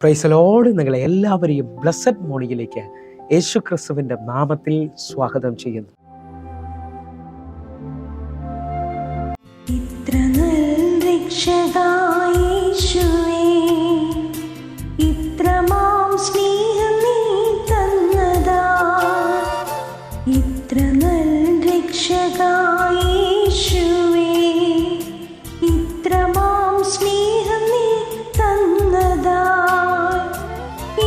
Praise the Lord. നിങ്ങളെ എല്ലാവരെയും blessed മോർണിംഗിലേക്ക് യേശു ക്രിസ്തുവിൻ്റെ നാമത്തിൽ സ്വാഗതം ചെയ്യുന്നു. ഇത്ര നല്ല രക്ഷകനായ യേശുവേ, ഇത്രമാം സ്നേഹം നീ തന്നതാ. ഇത്ര നല്ല രക്ഷകനായ യേശുവേ, ഇത്രമാം സ്നേഹം നീ തന്നതാ.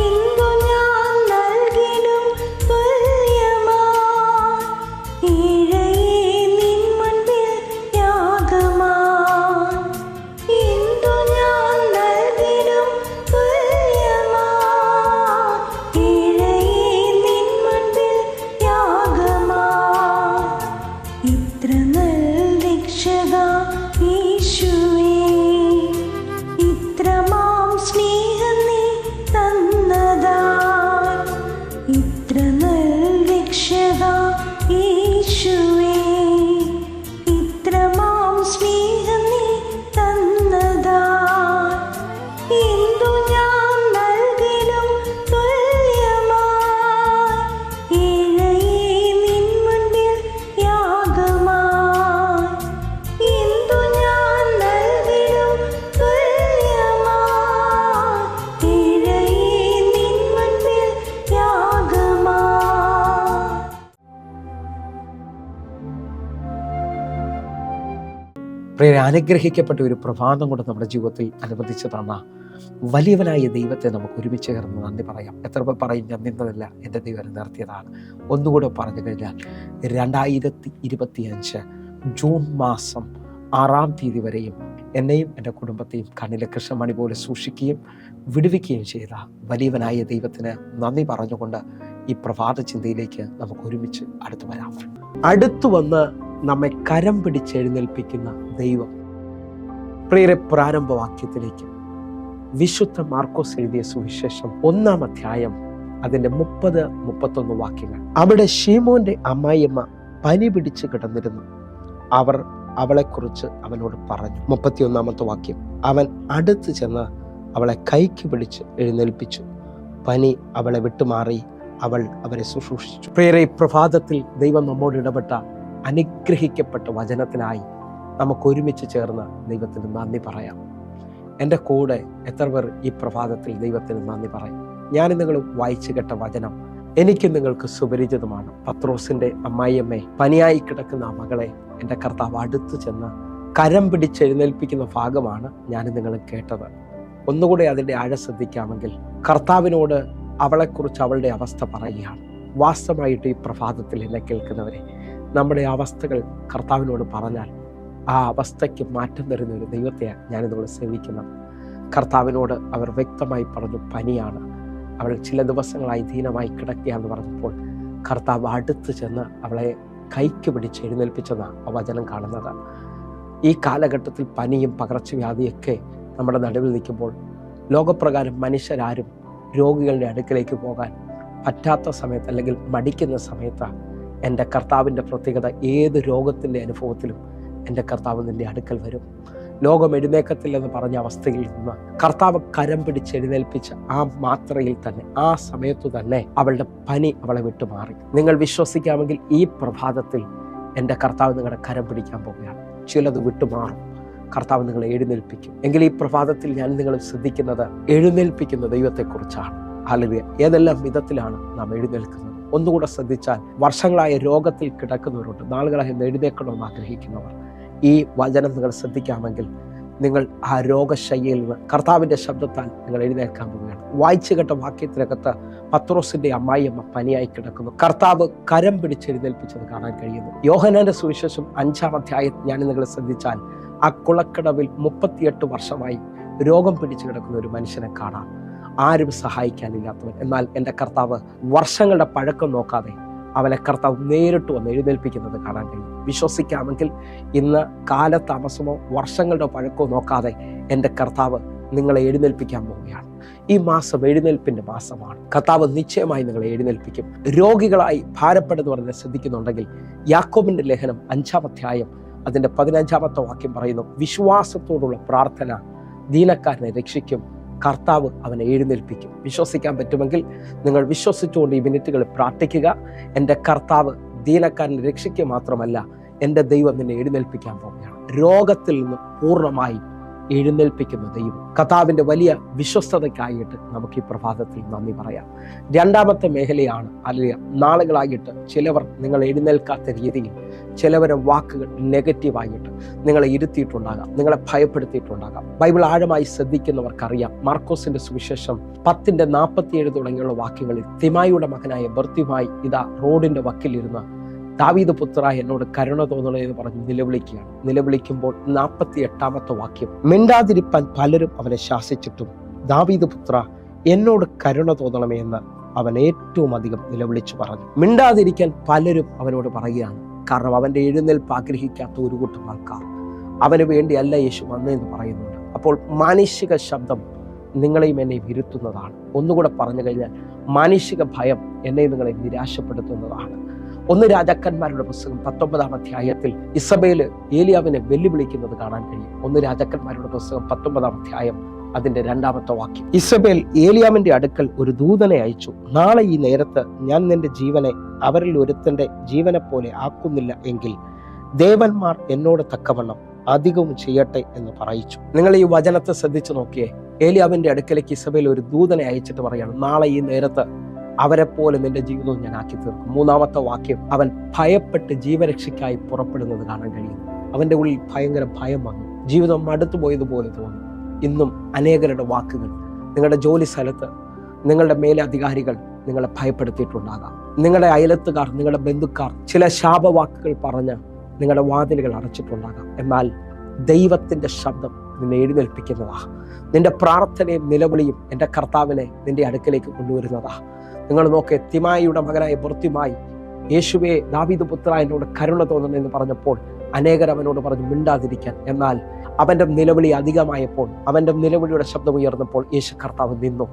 എന്തു ഞാൻ നൽകിടും തുല്യമാ, ഏഴയേ നിൻ മുൻപിൽ യാഗമാ. എന്തു ഞാൻ നൽകിടും തുല്യമാ, ഏഴയേ നിൻ മുൻപിൽ യാഗമാ. ഇത്ര നല്ല രക്ഷകാ യേശുവേ, ഇത്രമാം സ്നേഹം നീ തന്നതാ. ഇത്ര നല്ല രക്ഷകാ യേശുവേ, ഇത്രമാം സ്നേഹം നീ തന്നതാ. എന്തു ഞാൻ നൽകിടും തുല്യമാ, ഏഴയേ നിൻ മുൻപിൽ യാഗമാ. എന്തു ഞാൻ നൽകിടും തുല്യമാ, ഏഴയേ നിൻ മുൻപിൽ യാഗമാ. പ്രിയരെ, അനുഗ്രഹിക്കപ്പെട്ട ഒരു പ്രഭാതം കൊണ്ട് നമ്മുടെ ജീവിതത്തിൽ അനുവദിച്ചു തന്ന വലിയവനായ ദൈവത്തെ നമുക്ക് ഒരുമിച്ച് ചേർന്ന് നന്ദി പറയാം. എത്ര പേർ പറയും ഞാൻ നിന്നതല്ല, എൻ്റെ ദൈവം നിർത്തിയതാണ്. ഒന്നുകൂടെ പറഞ്ഞു കഴിഞ്ഞാൽ 2025 ജൂൺ മാസം 6-ാം തീയതി വരെയും എന്നെയും എൻ്റെ കുടുംബത്തെയും കണ്ണിലെ കൃഷ്ണമണി പോലെ സൂക്ഷിക്കുകയും വിടുവിക്കുകയും ചെയ്ത വലിയവനായ ദൈവത്തിന് നന്ദി പറഞ്ഞുകൊണ്ട് ഈ പ്രഭാത ചിന്തയിലേക്ക് നമുക്ക് ഒരുമിച്ച് അടുത്തു വരാം. അടുത്തു വന്ന് നമ്മെ കരം പിടിച്ചെഴുന്നേൽപ്പിക്കുന്ന ദൈവം. പ്രിയരെ, പ്രാരംഭവാക്യത്തിലേക്ക് വിശുദ്ധ മാർക്കോസ് എഴുതിയ സുവിശേഷം 1-ാം അധ്യായം അതിൻ്റെ 30-31 വാക്യങ്ങൾ. അവിടെ ശീമോന്റെ അമ്മായിയമ്മ പനി പിടിച്ച് കിടന്നിരുന്നു. അവർ അവളെക്കുറിച്ച് അവനോട് പറഞ്ഞു. 31-ാമത്തെ വാക്യം. അവൻ അടുത്ത് ചെന്ന് അവളെ കൈക്ക് പിടിച്ച് എഴുന്നേൽപ്പിച്ചു. പനി അവളെ വിട്ടുമാറി. അവൾ അവരെ ശുശ്രൂഷിച്ചു. പ്രിയരെ, പ്രഭാതത്തിൽ ദൈവം നമ്മോട് ഇടപെട്ട അനുഗ്രഹിക്കപ്പെട്ട വചനത്തിനായി നമുക്ക് ഒരുമിച്ച് ചേർന്ന് ദൈവത്തിന് നന്ദി പറയാം. എൻ്റെ കൂടെ എത്ര പേർ ഈ പ്രഭാതത്തിൽ ദൈവത്തിന് നന്ദി പറയും? ഞാൻ നിങ്ങൾ വായിച്ചു കേട്ട വചനം എനിക്ക് നിങ്ങൾക്ക് സുപരിചിതമാണ്. പത്രോസിന്റെ അമ്മായിയമ്മേ, പനിയായി കിടക്കുന്ന ആ മകളെ എൻ്റെ കർത്താവ് അടുത്ത് ചെന്ന് കരം പിടിച്ചെഴുന്നേൽപ്പിക്കുന്ന ഭാഗമാണ് ഞാൻ നിങ്ങൾ കേട്ടത്. ഒന്നുകൂടെ അതിൻ്റെ ആഴ ശ്രദ്ധിക്കാമെങ്കിൽ, കർത്താവിനോട് അവളെക്കുറിച്ച് അവളുടെ അവസ്ഥ പറയുകയാണ്. വാസ്തവമായിട്ട് ഈ പ്രഭാതത്തിൽ എന്നെ കേൾക്കുന്നവരെ, നമ്മുടെ അവസ്ഥകൾ കർത്താവിനോട് പറഞ്ഞാൽ ആ അവസ്ഥയ്ക്ക് മാറ്റം തരുന്ന ഒരു ദൈവത്തെയാണ് ഞാനിതോടെ സേവിക്കുന്നത്. കർത്താവിനോട് അവർ വ്യക്തമായി പറഞ്ഞു, പനിയാണ്, അവൾ ചില ദിവസങ്ങളായി ദീനമായി കിടക്കുകയാണെന്ന് പറഞ്ഞപ്പോൾ കർത്താവ് അടുത്ത് ചെന്ന് അവളെ കൈക്ക് പിടിച്ച് എഴുന്നേൽപ്പിച്ചതാണ് ആ വചനം കാണുന്നത്. ഈ കാലഘട്ടത്തിൽ പനിയും പകർച്ചവ്യാധിയൊക്കെ നമ്മുടെ നടുവിൽ നിൽക്കുമ്പോൾ ലോകപ്രകാരം മനുഷ്യരാരും രോഗികളുടെ അടുക്കലേക്ക് പോകാൻ പറ്റാത്ത സമയത്ത് അല്ലെങ്കിൽ മടിക്കുന്ന സമയത്ത് എൻ്റെ കർത്താവിൻ്റെ പ്രത്യേകത, ഏത് രോഗത്തിൻ്റെ അനുഭവത്തിലും എൻ്റെ കർത്താവ് നിൻ്റെ അടുക്കൽ വരും. ലോകം എഴുന്നേക്കത്തില്ലെന്ന് പറഞ്ഞ അവസ്ഥയിൽ നിന്ന് കർത്താവ് കരം പിടിച്ച് എഴുന്നേൽപ്പിച്ച ആ മാത്രയിൽ തന്നെ, ആ സമയത്തു തന്നെ അവളുടെ പനി അവളെ വിട്ടുമാറി. നിങ്ങൾ വിശ്വസിക്കാമെങ്കിൽ ഈ പ്രഭാതത്തിൽ എൻ്റെ കർത്താവ് നിങ്ങളുടെ കരം പിടിക്കാൻ പോവുകയാണ്. ചിലത് വിട്ടുമാറും, കർത്താവ് നിങ്ങളെ എഴുന്നേൽപ്പിക്കും. എങ്കിൽ ഈ പ്രഭാതത്തിൽ ഞാൻ നിങ്ങൾ ശ്രദ്ധിക്കുന്നത് എഴുന്നേൽപ്പിക്കുന്ന ദൈവത്തെക്കുറിച്ചാണ്. ഹല്ലേലൂയ. ഏതെല്ലാം വിധത്തിലാണ് നാം എഴുന്നേൽക്കുന്നത്? ഒന്നുകൂടെ ശ്രദ്ധിച്ചാൽ, വർഷങ്ങളായ രോഗത്തിൽ കിടക്കുന്നവരുണ്ട്, നാളുകളായി എഴുന്നേൽക്കണമെന്ന് ആഗ്രഹിക്കുന്നവർ. ഈ വചനം നിങ്ങൾ ശ്രദ്ധിക്കാമെങ്കിൽ നിങ്ങൾ ആ രോഗശയ്യയിൽ നിന്ന് കർത്താവിൻ്റെ ശബ്ദത്താൽ നിങ്ങൾ എഴുന്നേൽക്കാൻ പോവുകയാണ്. വായിച്ചു കേട്ട വാക്യത്തിനകത്ത് പത്രോസിന്റെ അമ്മായിയമ്മ പനിയായി കിടക്കുന്നു. കർത്താവ് കരം പിടിച്ചെഴുന്നേൽപ്പിച്ചത് കാണാൻ കഴിയുന്നു. യോഹന്നാന്റെ സുവിശേഷം 5-ാം അധ്യായം ഞാൻ നിങ്ങൾ ശ്രദ്ധിച്ചാൽ, ആ കുളക്കടവിൽ 38 വർഷമായി രോഗം പിടിച്ചു കിടക്കുന്ന ഒരു മനുഷ്യനെ കാണാം. ആരും സഹായിക്കാനില്ലാത്തവൻ. എന്നാൽ എൻ്റെ കർത്താവ് വർഷങ്ങളുടെ പഴക്കം നോക്കാതെ അവനെ കർത്താവ് നേരിട്ട് വന്ന് എഴുന്നേൽപ്പിക്കുന്നത് കാണാൻ കഴിയും. വിശ്വസിക്കാമെങ്കിൽ ഇന്ന് കാലതാമസമോ വർഷങ്ങളുടെ പഴക്കമോ നോക്കാതെ എൻ്റെ കർത്താവ് നിങ്ങളെ എഴുന്നേൽപ്പിക്കാൻ പോവുകയാണ്. ഈ മാസം എഴുന്നേൽപ്പിൻ്റെ മാസമാണ്. കർത്താവ് നിശ്ചയമായി നിങ്ങളെ എഴുന്നേൽപ്പിക്കും. രോഗികളായി ഭാരപ്പെടുന്നവരെ ശ്രദ്ധിക്കുന്നുണ്ടെങ്കിൽ, യാക്കോബിൻ്റെ ലേഖനം 5-ാം അധ്യായം അതിൻ്റെ 15-ാമത്തെ വാക്യം പറയുന്നു, വിശ്വാസത്തോടുള്ള പ്രാർത്ഥന ദീനക്കാരനെ രക്ഷിക്കും, കർത്താവ് അവനെ എഴുന്നേൽപ്പിക്കും. വിശ്വസിക്കാൻ പറ്റുമെങ്കിൽ നിങ്ങൾ വിശ്വസിച്ചുകൊണ്ട് ഈ മിനിറ്റുകൾ പ്രാർത്ഥിക്കുക. എൻ്റെ കർത്താവ് ദീനക്കാരനെ രക്ഷിക്കുക മാത്രമല്ല, എൻ്റെ ദൈവം നിന്നെ എഴുന്നേൽപ്പിക്കാൻ പോവുകയാണ്. രോഗത്തിൽ നിന്ന് പൂർണ്ണമായി എഴുന്നേൽപ്പിക്കുന്ന ദൈവം. കർത്താവിൻ്റെ വലിയ വിശ്വസ്തതയ്ക്കായിട്ട് നമുക്ക് ഈ പ്രഭാതത്തിൽ നന്ദി പറയാം. രണ്ടാമത്തെ മേഖലയാണ് അല്ലെങ്കിൽ നാളുകളായിട്ട് ചിലവർ നിങ്ങൾ എഴുന്നേൽക്കാത്ത രീതിയിൽ ചിലവരെ വാക്കുകൾ നെഗറ്റീവായിട്ട് നിങ്ങളെ ഇരുത്തിയിട്ടുണ്ടാകാം, നിങ്ങളെ ഭയപ്പെടുത്തിയിട്ടുണ്ടാകാം. ബൈബിൾ ആഴമായി ശ്രദ്ധിക്കുന്നവർക്കറിയാം, മാർക്കോസിന്റെ സുവിശേഷം 10:47 തുടങ്ങിയുള്ള വാക്യങ്ങളിൽ തിമായിയുടെ മകനായ ബർത്തിമായി ഇതാ റോഡിന്റെ വക്കിലിരുന്ന് ദാവീദ് പുത്രാ എന്നോട് കരുണ തോന്നണേ എന്ന് പറഞ്ഞ് നിലവിളിക്കുകയാണ്. നിലവിളിക്കുമ്പോൾ 48 വാക്യം, മിണ്ടാതിരിപ്പാൻ പലരും അവനെ ശാസിച്ചിട്ടും ദാവീദ് പുത്ര എന്നോട് കരുണ തോന്നണമേ എന്ന് അവൻ ഏറ്റവും അധികം നിലവിളിച്ചു പറഞ്ഞു. മിണ്ടാതിരിക്കാൻ പലരും അവനോട് പറയുകയാണ്. കാരണം അവന്റെ എഴുന്നേൽപ്പ് ആഗ്രഹിക്കാത്ത ഒരു കൂട്ടം ആൾക്കാർ അവന് വേണ്ടിയല്ല യേശു വന്നതെന്ന് പറയുന്നുണ്ട്. അപ്പോൾ മാനുഷിക ശബ്ദം നിങ്ങളെയും എന്നെയും ഇരുത്തുന്നതാണ്. ഒന്നുകൂടെ പറഞ്ഞു കഴിഞ്ഞാൽ മാനുഷിക ഭയം എന്നെയും നിങ്ങളെ നിരാശപ്പെടുത്തുന്നതാണ്. 1 രാജാക്കന്മാരുടെ പുസ്തകം 19-ാം അധ്യായത്തിൽ ഇസബേല് ഏലിയാവിനെ വെല്ലുവിളിക്കുന്നത് കാണാൻ കഴിയും. 1 രാജാക്കന്മാരുടെ പുസ്തകം 19-ാം അധ്യായം അതിന്റെ 2-ാമത്തെ വാക്യം, ഇസബേൽ ഏലിയാവിന്റെ അടുക്കൽ ഒരു ദൂതനെ അയച്ചു, നാളെ ഈ നേരത്ത് ഞാൻ നിന്റെ ജീവനെ അവരിൽ ഒരുത്തന്റെ ജീവനെ പോലെ ആക്കുന്നില്ല എങ്കിൽ ദേവന്മാർ എന്നോട് തക്കവണ്ണം അധികവും ചെയ്യട്ടെ എന്ന് പറയിച്ചു. നിങ്ങൾ ഈ വചനത്തെ ശ്രദ്ധിച്ചു നോക്കിയേ. ഏലിയാവിന്റെ അടുക്കലേക്ക് ഇസബേൽ ഒരു ദൂതനെ അയച്ചിട്ട് പറയാണ്, നാളെ ഈ നേരത്ത് അവരെ പോലെ നിന്റെ ജീവിതവും ഞാൻ ആക്കി തീർക്കും. 3-ാമത്തെ വാക്യം, അവൻ ഭയപ്പെട്ട് ജീവരക്ഷയ്ക്കായി പുറപ്പെടുന്നത് കാണാൻ കഴിയുന്നു. അവന്റെ ഉള്ളിൽ ഭയങ്കര ഭയം വന്നു. ജീവിതം മടുത്തു പോയതുപോലെ തോന്നി. ഇന്നും അനേകരുടെ വാക്കുകൾ, നിങ്ങളുടെ ജോലി സ്ഥലത്ത് നിങ്ങളുടെ മേലധികാരികൾ നിങ്ങളെ ഭയപ്പെടുത്തിയിട്ടുണ്ടാകാം. നിങ്ങളുടെ അയലത്തുകാർ, നിങ്ങളുടെ ബന്ധുക്കാർ ചില ശാപവാക്കുകൾ പറഞ്ഞ് നിങ്ങളുടെ വാതിലുകൾ അടച്ചിട്ടുണ്ടാകാം. എന്നാൽ ദൈവത്തിന്റെ ശബ്ദം നിന്നെ എഴുന്നേൽപ്പിക്കുന്നതാ. നിന്റെ പ്രാർത്ഥനയും നിലവിളിയും എൻ്റെ കർത്താവിനെ നിന്റെ അടുക്കലേക്ക് കൊണ്ടുവരുന്നതാ. നിങ്ങൾ നോക്കേ, തിമായിയുടെ മകനായ ബർത്തിമായി യേശുവേ ദാവീദ് പുത്ര എന്നോട് കരുണ തോന്നണമെന്ന് പറഞ്ഞപ്പോൾ അനേകർ അവനോട് പറഞ്ഞു മിണ്ടാതിരിക്കാൻ. എന്നാൽ അവന്റെ നിലവിളി അധികമായപ്പോൾ, അവന്റെ നിലവിളിയുടെ ശബ്ദം ഉയർന്നപ്പോൾ യേശു കർത്താവ് നിന്നു,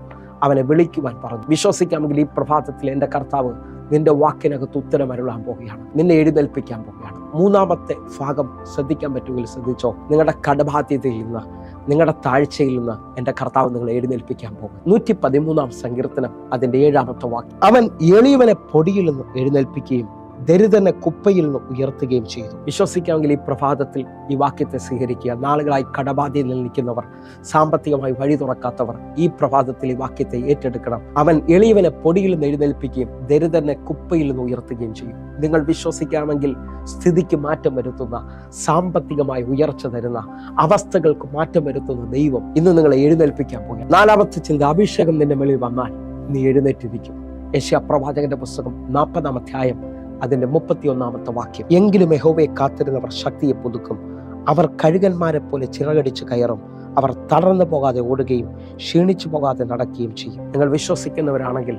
അവനെ വിളിക്കുവാൻ പറഞ്ഞു. വിശ്വസിക്കാമെങ്കിൽ ഈ പ്രഭാതത്തിൽ എൻ്റെ കർത്താവ് നിന്റെ വാക്കിനകത്ത് ഉത്തരമരുളാൻ പോവുകയാണ്, നിന്നെ എഴുന്നേൽപ്പിക്കാൻ പോവുകയാണ്. 3-ാമത്തെ ഭാഗം ശ്രദ്ധിക്കാൻ പറ്റുമെങ്കിൽ ശ്രദ്ധിച്ചോ. നിങ്ങളുടെ കടബാധ്യതയിൽ നിന്ന്, നിങ്ങളുടെ താഴ്ചയിൽ നിന്ന് എൻ്റെ കർത്താവ് നിങ്ങളെ എഴുന്നേൽപ്പിക്കാൻ പോകും. 113-ാം സങ്കീർത്തനം അതിന്റെ 7-ാമത്തെ വാക്യം, അവൻ എളിയവനെ പൊടിയിൽ നിന്ന് എഴുന്നേൽപ്പിക്കുകയും ദരിദ്രനെ കുപ്പയിൽ നിന്ന് ഉയർത്തുകയും ചെയ്തു. വിശ്വസിക്കാമെങ്കിൽ ഈ പ്രഭാതത്തിൽ ഈ വാക്യത്തെ സ്വീകരിക്കുക. നാളുകളായി കടബാധ്യതയിൽ നിൽക്കുന്നവർ, സാമ്പത്തികമായി വഴി തുറക്കാത്തവർ ഈ പ്രഭാതത്തിൽ ഈ വാക്യത്തെ ഏറ്റെടുക്കണം. അവൻ എളിയവനെ പൊടിയിൽ നിന്ന് എഴുന്നേൽപ്പിക്കുകയും ദരിദ്രനെ കുപ്പയിൽ നിന്ന് ഉയർത്തുകയും ചെയ്യും. നിങ്ങൾ വിശ്വസിക്കാമെങ്കിൽ സ്ഥിതിക്ക് മാറ്റം വരുത്തുന്ന, സാമ്പത്തികമായി ഉയർച്ച തരുന്ന, അവസ്ഥകൾക്ക് മാറ്റം വരുത്തുന്ന ദൈവം ഇന്ന് നിങ്ങളെ എഴുന്നേൽപ്പിക്കാൻ പോകുക. 4-ാമത്തെ ചിന്ത, അഭിഷേകം നിന്റെ മേളിൽ വന്നാൽ നീ എഴുന്നേറ്റിരിക്കും. യെശയ്യാ പ്രവാചകന്റെ പുസ്തകം 40-ാം അധ്യായം അതിന്റെ 31-ാമത്തെ വാക്യം, എങ്കിലും യഹോവയെ കാത്തിരുന്നവർ ശക്തിയെ പുതുക്കും, അവർ കഴുകന്മാരെ പോലെ ചിറകടിച്ച് കയറും, അവർ തളർന്നു പോകാതെ ഓടുകയും ക്ഷീണിച്ചു പോകാതെ നടക്കുകയും ചെയ്യും. നിങ്ങൾ വിശ്വസിക്കുന്നവരാണെങ്കിൽ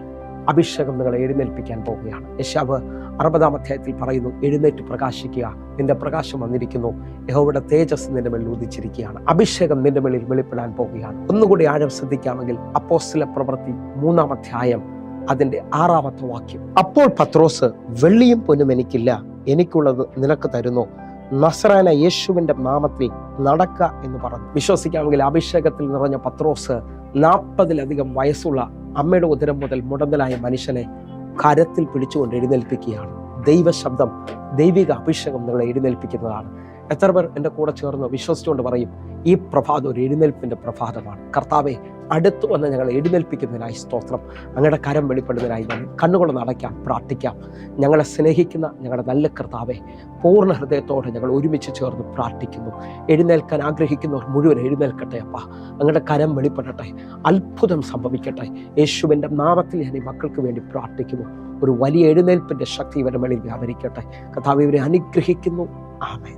അഭിഷേകം നിങ്ങളെ എഴുന്നേൽപ്പിക്കാൻ പോവുകയാണ്. യെശയ്യാവ് 60-ാം അധ്യായത്തിൽ പറയുന്നു, എഴുന്നേറ്റ് പ്രകാശിക്കുക, നിന്റെ പ്രകാശം വന്നിരിക്കുന്നു, യഹോവയുടെ തേജസ് നിന്റെ മേൽ ഉദിച്ചിരിക്കുകയാണ്. അഭിഷേകം നിന്റെ മേലിൽ വെളിപ്പെടാൻ പോവുകയാണ്. ഒന്നുകൂടി ആഴം ശ്രദ്ധിക്കാമെങ്കിൽ അപ്പോസ്തല പ്രവൃത്തി 3-ാം അധ്യായം അതിന്റെ 6-ാമത്തെ വാക്യം, അപ്പോൾ പത്രോസ് വെള്ളിയും പൊന്നും എനിക്കില്ല, എനിക്കുള്ളത് നിനക്ക് തരുന്നു, നസറായ യേശുവിന്റെ നാമത്തിൽ നടക്ക എന്ന് പറഞ്ഞു. വിശ്വസിക്കാമെങ്കിൽ അഭിഷേകത്തിൽ നിറഞ്ഞ പത്രോസ് 40-ലധികം വയസ്സുള്ള അമ്മയുടെ ഉദരം മുതൽ മുടന്തലായ മനുഷ്യനെ കരത്തിൽ പിടിച്ചുകൊണ്ട് എഴുന്നേൽപ്പിക്കുകയാണ്. ദൈവശബ്ദം, ദൈവിക അഭിഷേകം നിങ്ങളെ എഴുന്നേൽപ്പിക്കുന്നതാണ്. എത്ര പേർ എൻ്റെ കൂടെ ചേർന്ന് വിശ്വസിച്ചുകൊണ്ട് പറയും, ഈ പ്രഭാതം ഒരു എഴുന്നേൽപ്പിന്റെ പ്രഭാതമാണ്. കർത്താവെ, അടുത്തു വന്ന് ഞങ്ങളെ എഴുന്നേൽപ്പിക്കുന്നതിനായി സ്തോത്രം. അങ്ങയുടെ കരം വെളിപ്പെടുന്നതിനായി ഞങ്ങൾ കണ്ണുകൊണ്ട് അടയ്ക്കാം, പ്രാർത്ഥിക്കാം. ഞങ്ങളെ സ്നേഹിക്കുന്ന ഞങ്ങളുടെ നല്ല കർത്താവെ, പൂർണ്ണ ഹൃദയത്തോടെ ഞങ്ങൾ ഒരുമിച്ച് ചേർന്ന് പ്രാർത്ഥിക്കുന്നു. എഴുന്നേൽക്കാൻ ആഗ്രഹിക്കുന്നവർ മുഴുവൻ എഴുന്നേൽക്കട്ടെ അപ്പ. അങ്ങയുടെ കരം വെളിപ്പെടട്ടെ, അത്ഭുതം സംഭവിക്കട്ടെ. യേശുവിൻ്റെ നാമത്തിൽ ഞാൻ ഈ മക്കൾക്ക് വേണ്ടി പ്രാർത്ഥിക്കുന്നു. ഒരു വലിയ എഴുന്നേൽപ്പിന്റെ ശക്തി ഇവരുടെ മേളിൽ വ്യാപരിക്കട്ടെ. കർത്താവ് ഇവരെ അനുഗ്രഹിക്കുന്നു. ആമേൻ.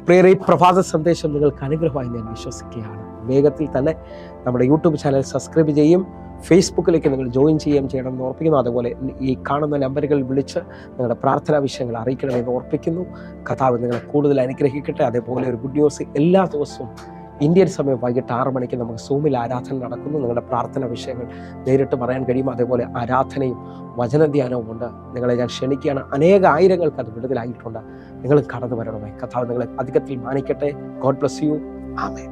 പ്രിയരേ, പ്രഭാത സന്ദേശം നിങ്ങൾക്ക് അനുഗ്രഹമായി ഞാൻ വിശ്വസിക്കുകയാണ്. വേഗത്തിൽ തന്നെ നമ്മുടെ യൂട്യൂബ് ചാനൽ സബ്സ്ക്രൈബ് ചെയ്യും, ഫേസ്ബുക്കിലേക്ക് നിങ്ങൾ ജോയിൻ ചെയ്യണമെന്ന് ഓർപ്പിക്കുന്നു. അതുപോലെ ഈ കാണുന്ന നമ്പറുകൾ വിളിച്ച് നിങ്ങളുടെ പ്രാർത്ഥനാ വിഷയങ്ങൾ അറിയിക്കണമെന്ന് ഓർപ്പിക്കുന്നു. കർത്താവ് നിങ്ങളെ കൂടുതൽ അനുഗ്രഹിക്കട്ടെ. അതേപോലെ ഒരു ഗുഡ് ന്യൂസ്, എല്ലാ ദിവസവും ഇന്ത്യൻ സമയം വൈകിട്ട് 6 മണിക്ക് നമുക്ക് സൂമിൽ ആരാധന നടക്കുന്നു. നിങ്ങളുടെ പ്രാർത്ഥന വിഷയങ്ങൾ നേരിട്ട് പറയാൻ കഴിയും. അതേപോലെ ആരാധനയും വചനധ്യാനവും ഉണ്ട്. നിങ്ങളെ ഞാൻ ക്ഷണിക്കുകയാണ്. ആയിരങ്ങൾക്ക് അത് വിടുതലായിട്ടുണ്ട്. നിങ്ങൾ കടന്നു വരണമേ. കർത്താവ് നിങ്ങളെ അധികത്തിൽ മാനിക്കട്ടെ. God bless you. ആമേൻ.